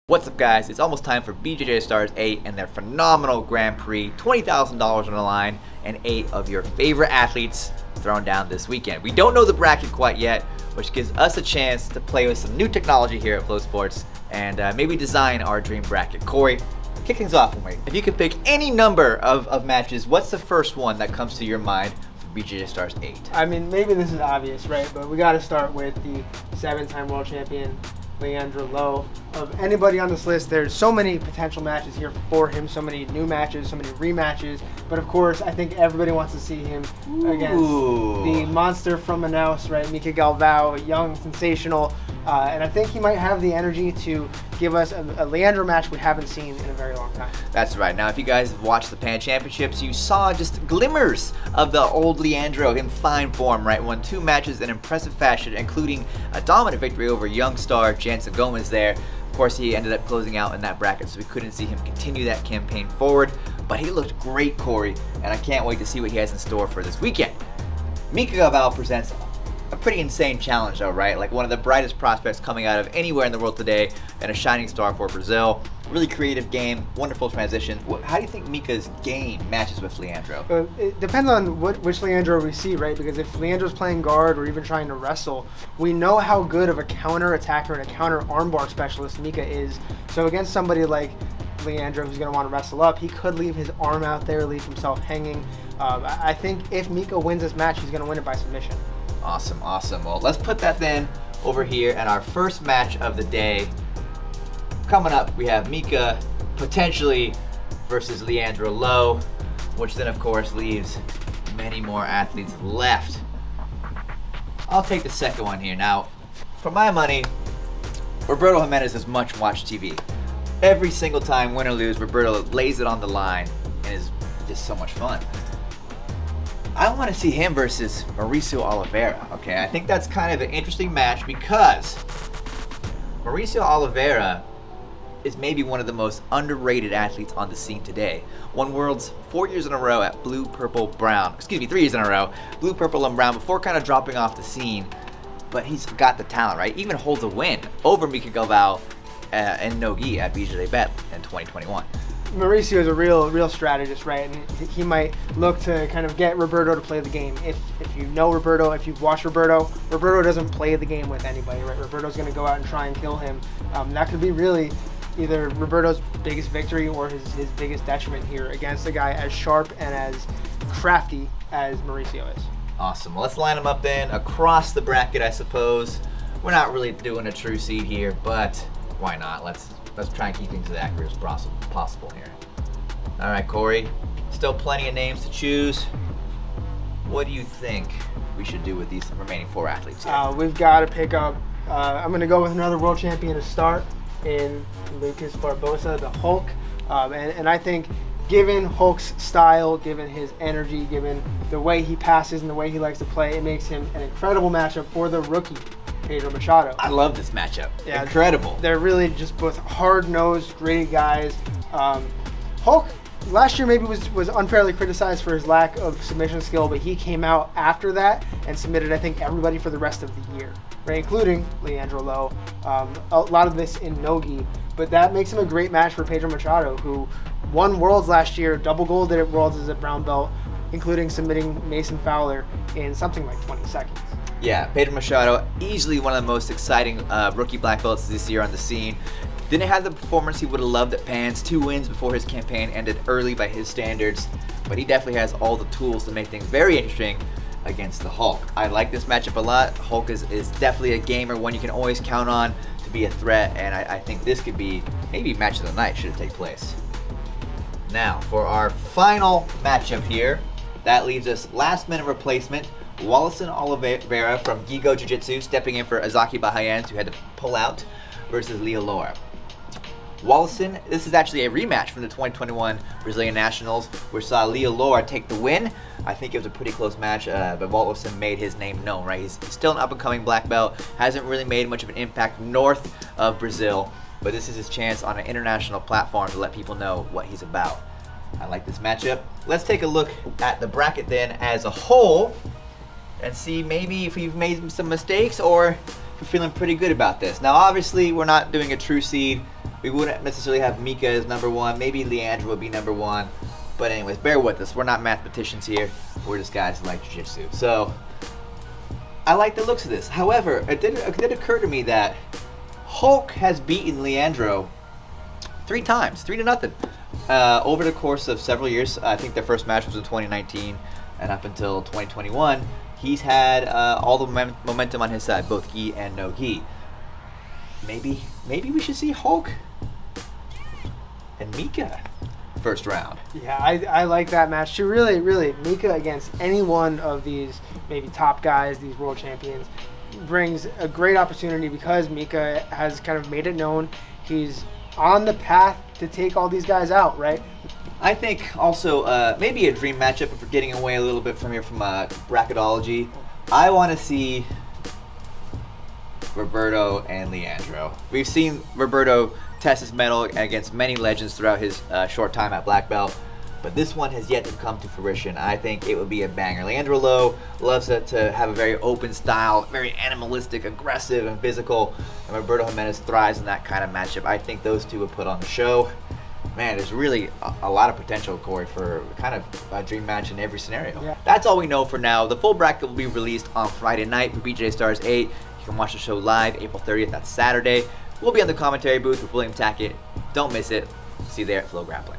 What's up, guys? It's almost time for BJJ Stars 8 and their phenomenal Grand Prix. $20,000 on the line and 8 of your favorite athletes thrown down this weekend. We don't know the bracket quite yet, which gives us a chance to play with some new technology here at Flow Sports and maybe design our dream bracket. Corey, kick things off for me. If you could pick any number of matches, what's the first one that comes to your mind for BJJ Stars 8? I mean, maybe this is obvious, right? But we got to start with the 7-time world champion, Leandro Lo. Of anybody on this list, there's so many potential matches here for him, so many new matches, so many rematches. But of course, I think everybody wants to see him against the monster from Manaus, right? Mica Galvao, young, sensational, and I think he might have the energy to give us a Leandro match we haven't seen in a very long time. That's right. Now, if you guys have watched the Pan Championships, you saw just glimmers of the old Leandro in fine form, right? Won 2 matches in impressive fashion, including a dominant victory over young star Jansen Gomez there. Of course, he ended up closing out in that bracket, so we couldn't see him continue that campaign forward, but he looked great, Corey, and I can't wait to see what he has in store for this weekend. Mica Galvao presents a pretty insane challenge though, right? Like one of the brightest prospects coming out of anywhere in the world today and a shining star for Brazil. Really creative game, wonderful transitions. How do you think Mica's game matches with Leandro? It depends on which Leandro we see, right? Because if Leandro's playing guard or even trying to wrestle, we know how good of a counter attacker and a counter armbar specialist Mica is. So against somebody like Leandro who's going to want to wrestle up, he could leave his arm out there, leave himself hanging. I think if Mica wins this match, he's going to win it by submission. Awesome, awesome. Well, let's put that then over here and our first match of the day. Coming up, we have Mica potentially versus Leandro Lo, which then of course leaves many more athletes left. I'll take the second one here. Now, for my money, Roberto Jimenez is much watched TV. Every single time, win or lose, Roberto lays it on the line and is just so much fun. I want to see him versus Mauricio Oliveira, okay? I think that's kind of an interesting match because Mauricio Oliveira is maybe one of the most underrated athletes on the scene today. Won Worlds 4 years in a row at blue, purple, brown. Excuse me, 3 years in a row. Blue, purple, and brown before kind of dropping off the scene. But he's got the talent, right? Even holds a win over Mica Galvao and Nogi at BJJ Bet in 2021. Mauricio is a real strategist, right? And he might look to kind of get Roberto to play the game. If you know Roberto, if you've watched Roberto doesn't play the game with anybody, right? Roberto's going to go out and try and kill him. That could be really either Roberto's biggest victory or his biggest detriment here against a guy as sharp and as crafty as Mauricio is. Awesome. Well, let's line them up then across the bracket, I suppose. We're not really doing a true seed here, but why not? Let's try and keep things as accurate as possible here. All right, Corey, still plenty of names to choose. What do you think we should do with these remaining 4 athletes here? We've got to pick up, I'm going to go with another world champion to start in Lucas Barbosa, the Hulk. And I think given Hulk's style, given his energy, given the way he passes and the way he likes to play, it makes him an incredible matchup for the rookie, Pedro Machado. I love this matchup. Yeah, incredible. They're really just both hard-nosed, gritty guys. Hulk last year maybe was unfairly criticized for his lack of submission skill, but he came out after that and submitted, I think, everybody for the rest of the year, right, including Leandro Lo. A lot of this in Nogi, but that makes him a great match for Pedro Machado, who won Worlds last year, double golded at Worlds as a brown belt, including submitting Mason Fowler in something like 20 seconds. Yeah, Pedro Machado, easily one of the most exciting rookie black belts this year on the scene. Didn't have the performance he would have loved at Pans, 2 wins before his campaign ended early by his standards, but he definitely has all the tools to make things very interesting against the Hulk. I like this matchup a lot. Hulk is definitely a gamer, one you can always count on to be a threat, and I think this could be maybe match of the night should it take place. Now, for our final matchup here, that leaves us last minute replacement, Wallison Oliveira from Gigo Jiu-Jitsu stepping in for Azaki Bahayans, who had to pull out, versus Leo Lohr. Wallison, this is actually a rematch from the 2021 Brazilian Nationals, where saw Leo Lohr take the win. I think it was a pretty close match, but Wallison made his name known, right? He's still an up-and-coming black belt, hasn't really made much of an impact north of Brazil, but this is his chance on an international platform to let people know what he's about. I like this matchup. Let's take a look at the bracket then as a whole and see maybe if we've made some mistakes or if we're feeling pretty good about this. Now, obviously, we're not doing a true seed. We wouldn't necessarily have Mica as number 1. Maybe Leandro would be number 1. But anyways, bear with us. We're not mathematicians here. We're just guys who like jiu-jitsu. So, I like the looks of this. However, it did occur to me that Hulk has beaten Leandro 3 times, 3-0, over the course of several years. I think their first match was in 2019, and up until 2021, he's had all the momentum on his side, both gi and no gi. Maybe we should see Hulk and Mica first round. Yeah, I like that match too. Really, Mica against any one of these maybe top guys, these world champions, brings a great opportunity because Mica has kind of made it known he's on the path to take all these guys out, right? I think also maybe a dream matchup if we're getting away a little bit from bracketology. I want to see Roberto and Leandro. We've seen Roberto test his mettle against many legends throughout his short time at black belt, but this one has yet to come to fruition. I think it would be a banger. Leandro Lo loves to have a very open style, very animalistic, aggressive, and physical, and Roberto Jimenez thrives in that kind of matchup. I think those two would put on the show. Man, there's really a lot of potential, Corey, for kind of a dream match in every scenario. Yeah. That's all we know for now. The full bracket will be released on Friday night for BJJ Stars 8. You can watch the show live April 30th. That's Saturday. We'll be on the commentary booth with William Tackett. Don't miss it. See you there at FloGrappling.